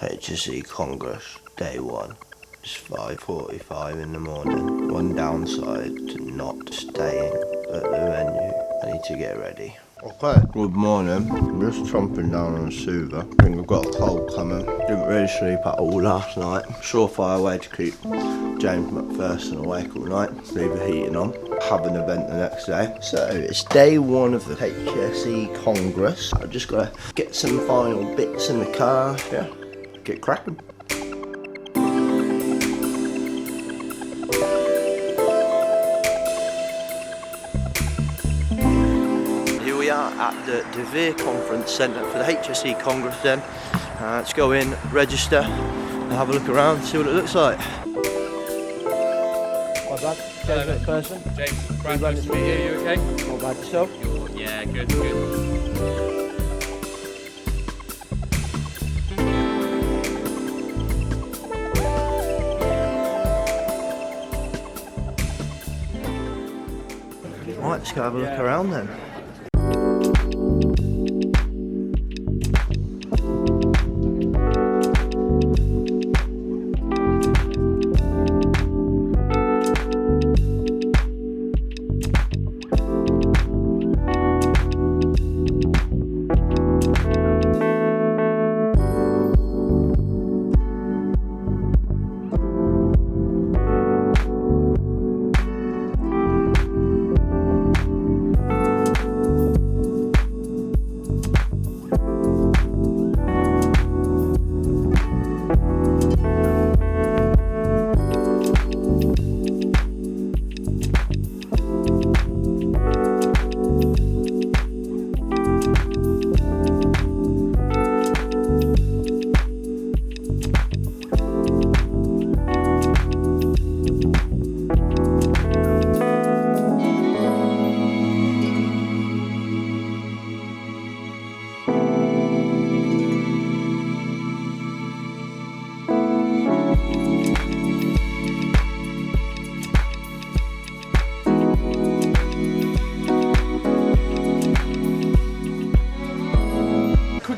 HSE Congress, day 1. It's 5:45 in the morning. One downside to not staying at the venue. I need to get ready. Okay, good morning. I'm just chomping down on a soother. I think I've got a cold coming. Didn't really sleep at all last night. Surefire way to keep James McPherson awake all night. Leave the heating on. Have an event the next day. So it's day 1 of the HSE Congress. I've just got to get some final bits in the car. Yeah, get cracking. We are at the De Vere Conference Centre for the HSE Congress then. Let's go in, register and have a look around, see what it looks like. Not bad. James McPherson. James, Brad, nice to meet you. You okay? Not bad yourself? Yeah, good. Right, let's go have a look around then.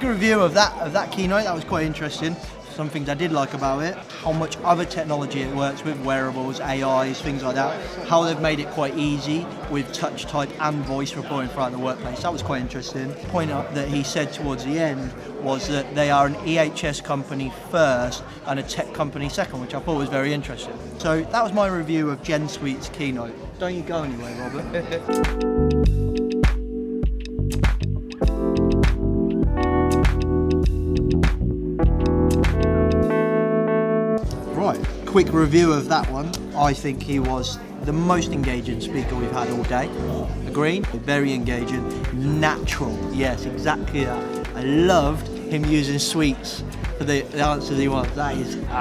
Review of that keynote. That was quite interesting. Some things I did like about it, how much other technology it works with, wearables, AIs, things like that, how they've made it quite easy with touch type and voice reporting throughout the workplace. That was quite interesting. The point that he said towards the end was that they are an EHS company first and a tech company second, which I thought was very interesting. So that was my review of Gensuite's keynote. Don't you go anywhere, Robert. Quick review of that one. I think he was the most engaging speaker we've had all day. Agree? Very engaging, natural. Yes, exactly that. I loved him using sweets for the answers he wants. I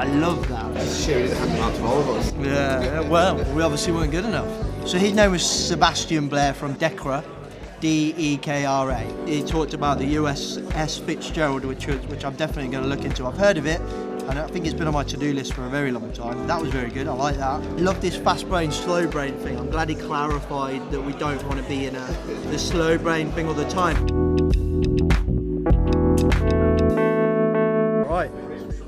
love that. Sure, it happened out to all of us. Yeah, well, we obviously weren't good enough. So his name was Sebastian Blair from Dekra, Dekra. He talked about the USS Fitzgerald, which I'm definitely going to look into. I've heard of it. And I think it's been on my to-do list for a very long time. That was very good, I like that. Love this fast brain, slow brain thing. I'm glad he clarified that we don't want to be in the slow brain thing all the time. Right,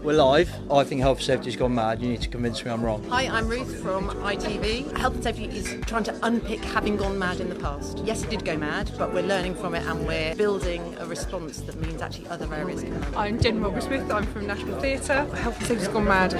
we're live. I think health and safety's gone mad. You need to convince me I'm wrong. Hi, I'm Ruth from ITV. Health and safety is trying to unpick having gone mad in the past. Yes, it did go mad, but we're learning from it and we're building a response that means actually other areas can help. I'm Jen Roberts-Smith, I'm from National Theatre. Health and safety's gone mad.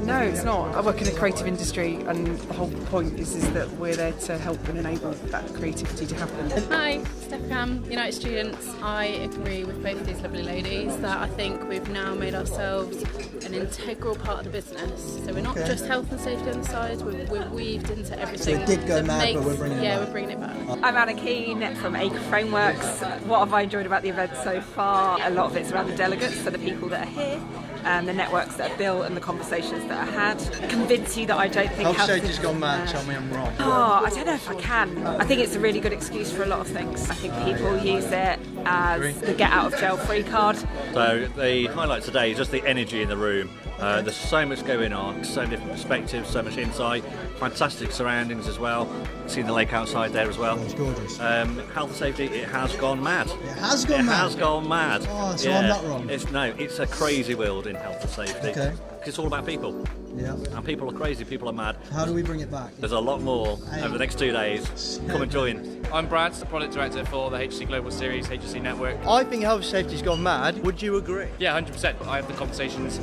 No, it's not. I work in a creative industry and the whole point is that we're there to help and enable that creativity to happen. Hi, Steph Cam, United Students. I agree with both of these lovely ladies that I think we've now made ourselves an integral part of the business. So we're not just health and safety on the side, we're weaved into everything. So it did go mad, but we're bringing it back. Yeah, we're bringing it back. I'm Anna Keane from Acre Frameworks. What have I enjoyed about the event so far? A lot of it's around the delegates, so the people that are here, and the networks that are built and the conversations that are had. Convince you that I don't think health safety's gone mad, tell me I'm wrong. Oh, I don't know if I can. I think it's a really good excuse for a lot of things. I think people use it as the get out of jail free card. So the highlight today is just the energy in the room. There's so much going on, so many different perspectives, so much insight, fantastic surroundings as well. Seeing the lake outside there as well. It's gorgeous. Health and safety, it has gone mad. It has gone mad? It has gone mad. Oh, so I'm not wrong. It's a crazy world in health and safety. Okay. It's all about people. Yeah. And people are crazy, people are mad. How do we bring it back? There's a lot more over the next 2 days. Come and join. I'm Brad, the Product Director for the HSE Global Series, HSE Network. I think health and safety's gone mad. Would you agree? Yeah, 100%. I have the conversations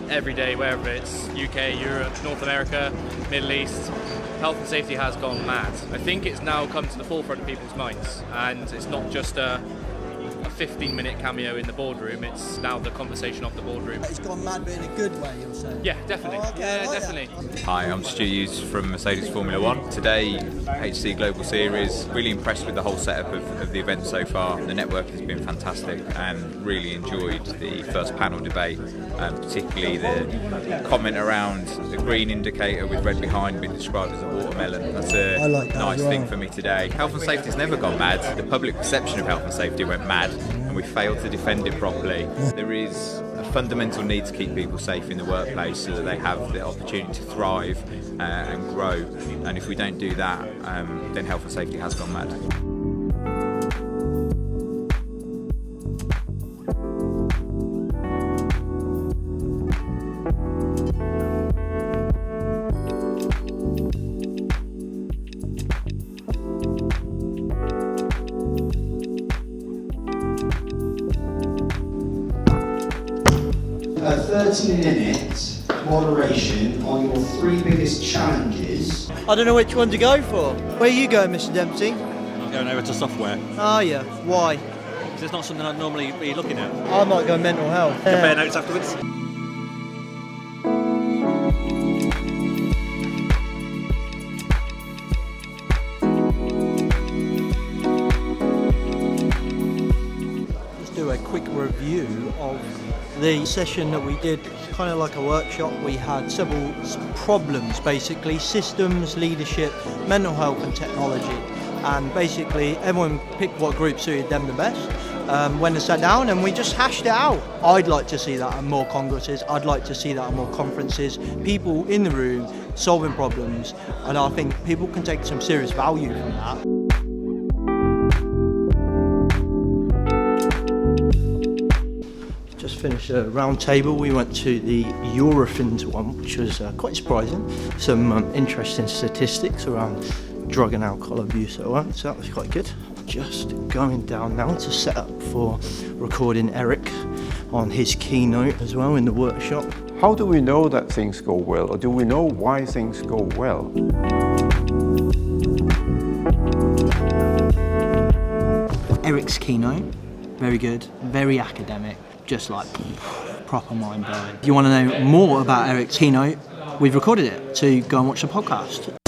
every day, wherever it's UK, Europe, North America, Middle East. Health and safety has gone mad. I think it's now come to the forefront of people's minds, and it's not just a 15-minute cameo in the boardroom, it's now the conversation of the boardroom. It's gone mad, but in a good way, you're saying? Yeah, definitely. Oh, okay, yeah, like definitely. Hi, I'm Stu Hughes from Mercedes Formula One. Today, HSE Global Series, really impressed with the whole setup of the event so far. The network has been fantastic and really enjoyed the first panel debate, particularly the comment around the green indicator with red behind being described as a watermelon. That's a nice thing for me today. Health and safety has never gone mad. The public perception of health and safety went mad and we failed to defend it properly. There is a fundamental need to keep people safe in the workplace so that they have the opportunity to thrive and grow, and if we don't do that, then health and safety has gone mad. 30-minute moderation on your 3 biggest challenges. I don't know which one to go for. Where are you going, Mr. Dempsey? I'm going over to software. Ah, yeah. Why? Because it's not something I'd normally be looking at. I might go mental health. Compare notes afterwards. Let's do a quick review of the session that we did, kind of like a workshop. We had several problems, basically systems, leadership, mental health and technology, and basically everyone picked what group suited them the best when they sat down, and we just hashed it out. I'd like to see that at more congresses, I'd like to see that at more conferences, people in the room solving problems, and I think people can take some serious value from that. Just finished a round table. We went to the Eurofins one, which was quite surprising. Some interesting statistics around drug and alcohol abuse at work, so that was quite good. Just going down now to set up for recording Erik on his keynote as well in the workshop. How do we know that things go well, or do we know why things go well? Erik's keynote, very good, very academic. Just like proper mind blowing. If you want to know more about Erik's keynote, we've recorded it, so go and watch the podcast.